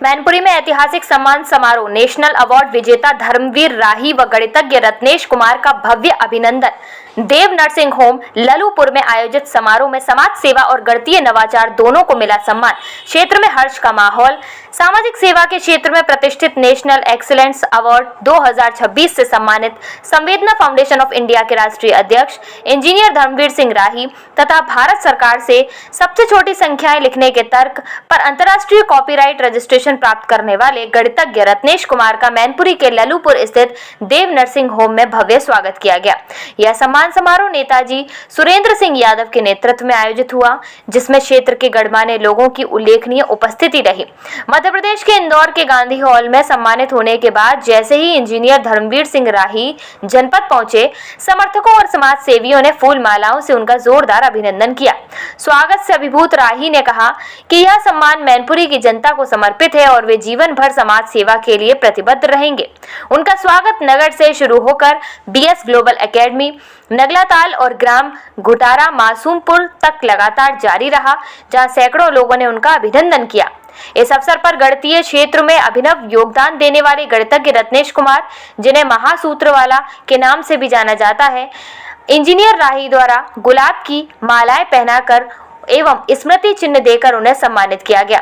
मैनपुरी में ऐतिहासिक सम्मान समारोह। नेशनल अवार्ड विजेता धर्मवीर राही व गणितज्ञ रत्नेश कुमार का भव्य अभिनंदन। देव नर्सिंग होम ललूपुर में आयोजित समारोह में समाज सेवा और गणितीय नवाचार दोनों को मिला सम्मान। क्षेत्र में हर्ष का माहौल। सामाजिक सेवा के क्षेत्र में प्रतिष्ठित नेशनल एक्सीलेंस अवार्ड 2026 से सम्मानित संवेदना फाउंडेशन ऑफ इंडिया के राष्ट्रीय अध्यक्ष इंजीनियर धर्मवीर सिंह राही तथा भारत सरकार से सबसे छोटी संख्याएं लिखने के तर्क पर अंतर्राष्ट्रीय कॉपीराइट रजिस्ट्रेशन प्राप्त करने वाले गणितज्ञ रत्नेश कुमार का मैनपुरी के ललूपुर स्थित देव नर्सिंग होम में भव्य स्वागत किया गया। यह सम्मान समारोह नेताजी सुरेंद्र सिंह यादव के नेतृत्व में आयोजित हुआ, जिसमें क्षेत्र के गणमान्य लोगों की उल्लेखनीय उपस्थिति रही। मध्य प्रदेश के इंदौर के गांधी हॉल में सम्मानित होने के बाद जैसे ही इंजीनियर धर्मवीर सिंह राही जनपद पहुंचे, समर्थकों और समाज सेवियों ने फूल मालाओं से उनका जोरदार अभिनंदन किया। स्वागत से अभिभूत राही ने कहा कि यह सम्मान मैनपुरी की जनता को समर्पित है और वे जीवन भर समाज सेवा के लिए प्रतिबद्ध रहेंगे। उनका स्वागत नगर से शुरू होकर बीएस ग्लोबल एकेडमी, नगलाताल और ग्राम घुटारा मासूमपुर तक लगातार जारी रहा, जहां सैकड़ों लोगों ने उनका अभिनंदन किया। इस अवसर पर गणितीय क्षेत्र में अभिनव योगदान देने वाले गणितज्ञ रत्नेश कुमार, जिन्हें महासूत्रवाला के नाम से भी जाना जाता है, इंजीनियर राही द्वारा गुलाब की मालाएं पहनाकर एवं स्मृति चिन्ह देकर उन्हें सम्मानित किया गया।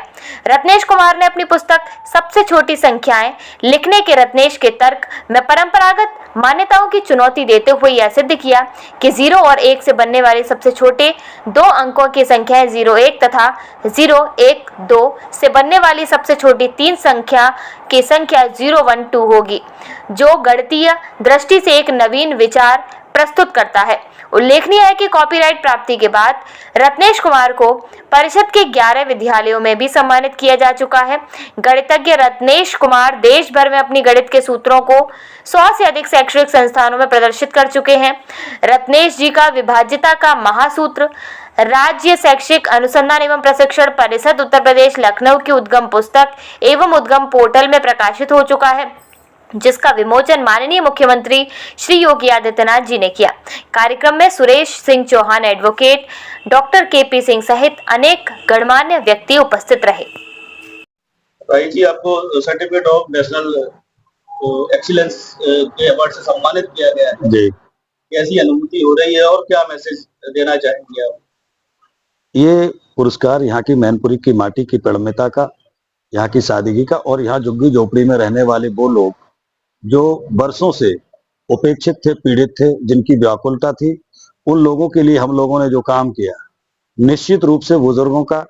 रत्नेश कुमार ने अपनी पुस्तक सबसे छोटी संख्याएं लिखने के रत्नेश के तर्क में परंपरागत मान्यताओं की चुनौती देते हुए यह सिद्ध किया कि 0 और 1 से बनने वाली सबसे छोटे 2 अंकों की संख्याएं 01 तथा 012 से बनने वाली सबसे छोटी 3 संख्या की संख्या 012 होगी, जो गणितीय दृष्टि से एक नवीन विचार प्रस्तुत करता है। उल्लेखनीय है कि कॉपीराइट प्राप्ति के बाद रत्नेश कुमार को परिषद के 11 विद्यालयों में भी सम्मानित किया जा चुका है। गणितज्ञ रत्नेश कुमार देश भर में अपनी गणित के सूत्रों को 100 से अधिक शैक्षणिक संस्थानों में प्रदर्शित कर चुके हैं। रत्नेश जी का विभाज्यता का महासूत्र राज्य शैक्षिक अनुसंधान एवं प्रशिक्षण परिषद उत्तर प्रदेश लखनऊ की उद्गम पुस्तक एवं उद्गम पोर्टल में प्रकाशित हो चुका है, जिसका विमोचन माननीय मुख्यमंत्री श्री योगी आदित्यनाथ जी ने किया। कार्यक्रम में Suresh Singh Chauhan advocate, doctor KP Singh सहित अनेक गणमान्य व्यक्ति उपस्थित रहे। राही जी, आपको सर्टिफिकेट ऑफ नेशनल एक्सीलेंस के अवार्ड से सम्मानित किया गया है जी। कैसी अनुभूति हो रही है और क्या मैसेज देना चाहेंगे आप? ये पुरस्कार यहाँ की मैनपुरी की माटी की पेड़मिता का, यहाँ की सादगी का और यहाँ झुग्गी झोपड़ी में रहने वाले वो लोग जो वर्षों से उपेक्षित थे, पीड़ित थे, जिनकी व्याकुलता थी, उन लोगों के लिए हम लोगों ने जो काम किया, निश्चित रूप से बुजुर्गों का,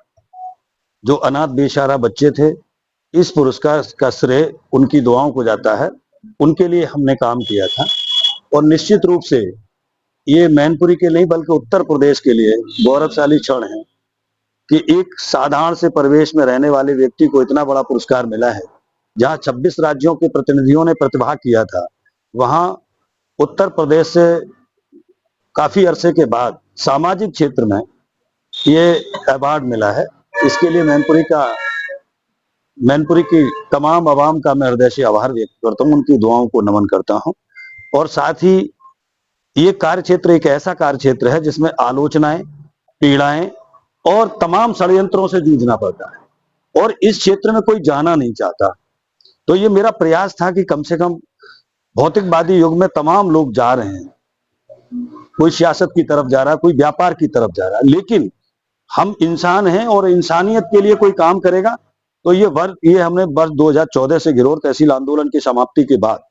जो अनाथ बेसहारा बच्चे थे, इस पुरस्कार का श्रेय उनकी दुआओं को जाता है। उनके लिए हमने काम किया था और निश्चित रूप से ये मैनपुरी के नहीं बल्कि उत्तर प्रदेश के लिए गौरवशाली क्षण है कि एक साधारण से परिवेश में रहने वाले व्यक्ति को इतना बड़ा पुरस्कार मिला है। जहां 26 राज्यों के प्रतिनिधियों ने प्रतिभाग किया था, वहां उत्तर प्रदेश से काफी अरसे के बाद सामाजिक क्षेत्र में ये अवार्ड मिला है। इसके लिए मैनपुरी की तमाम आवाम का मैं हृदय से आभार व्यक्त करता हूं, उनकी दुआओं को नमन करता हूं। और साथ ही ये कार्य क्षेत्र एक ऐसा कार्य क्षेत्र है जिसमें आलोचनाएं, पीड़ाएं और तमाम षड्यंत्रों से जूझना पड़ता है और इस क्षेत्र में कोई जाना नहीं चाहता। तो ये मेरा प्रयास था कि कम से कम भौतिकवादी युग में तमाम लोग जा रहे हैं, कोई सियासत की तरफ जा रहा है, कोई व्यापार की तरफ जा रहा है, लेकिन हम इंसान हैं और इंसानियत के लिए कोई काम करेगा। तो ये हमने वर्ष 2014 से घिरोर तहसील आंदोलन की समाप्ति के बाद,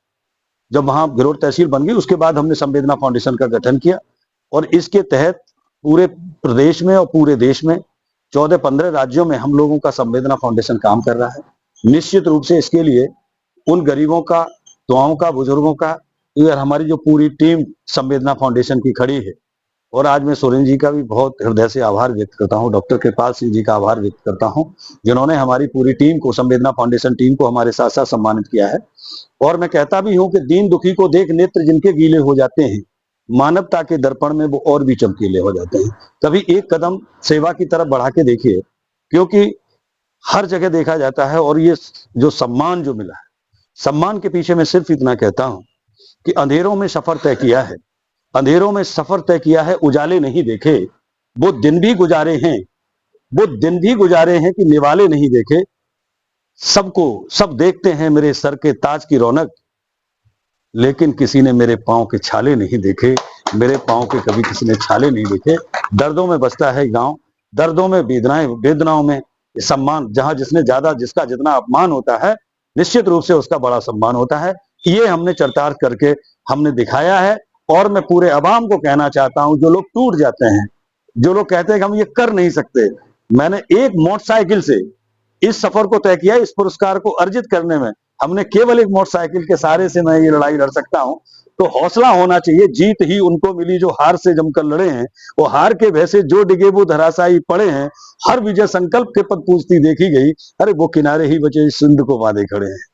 जब वहां घिरोर तहसील बन गई, उसके बाद हमने संवेदना फाउंडेशन का गठन किया और इसके तहत पूरे प्रदेश में और पूरे देश में 14-15 राज्यों में हम लोगों का संवेदना फाउंडेशन काम कर रहा है। निश्चित रूप से इसके लिए उन गरीबों का, दुआओं का, बुजुर्गों का, ये हमारी जो पूरी टीम संवेदना फाउंडेशन की खड़ी है। और आज मैं सुरेंद्र जी का भी बहुत हृदय से आभार व्यक्त करता हूं, डॉक्टर कृपाल सिंह जी का आभार व्यक्त करता हूं, जिन्होंने हमारी पूरी टीम को, संवेदना फाउंडेशन टीम को हमारे साथ साथ सम्मानित किया है। और मैं कहता भी हूं कि दीन दुखी को देख नेत्र जिनके गीले हो जाते हैं, मानवता के दर्पण में वो और भी चमकीले हो जाते हैं। कभी एक कदम सेवा की तरफ बढ़ा के देखिए, क्योंकि हर जगह देखा जाता है। और ये जो सम्मान जो मिला है, सम्मान के पीछे मैं सिर्फ इतना कहता हूं कि अंधेरों में सफर तय किया है, अंधेरों में सफर तय किया है, उजाले नहीं देखे। वो दिन भी गुजारे हैं, वो दिन भी गुजारे हैं कि निवाले नहीं देखे। सब देखते हैं मेरे सर के ताज की रौनक, लेकिन किसी ने मेरे पांव के छाले नहीं देखे, मेरे पांव के कभी किसी ने छाले नहीं देखे। दर्दों में बसता है गांव, दर्दों में वेदनाओं में सम्मान। जहां जिसका जितना अपमान होता है, निश्चित रूप से उसका बड़ा सम्मान होता है। ये हमने चरितार्थ करके हमने दिखाया है। और मैं पूरे अवाम को कहना चाहता हूं, जो लोग टूट जाते हैं, जो लोग कहते हैं कि हम ये कर नहीं सकते, मैंने एक मोटरसाइकिल से इस सफर को तय किया। इस पुरस्कार को अर्जित करने में हमने केवल एक मोटरसाइकिल के सहारे से मैं ये लड़ाई लड़ सकता हूं। तो हौसला होना चाहिए। जीत ही उनको मिली जो हार से जमकर लड़े हैं, वो हार के वैसे जो डिगे वो धराशायी पड़े हैं। हर विजय संकल्प के पद पूजती देखी गई, अरे वो किनारे ही बचे सिंध को बांधे खड़े हैं।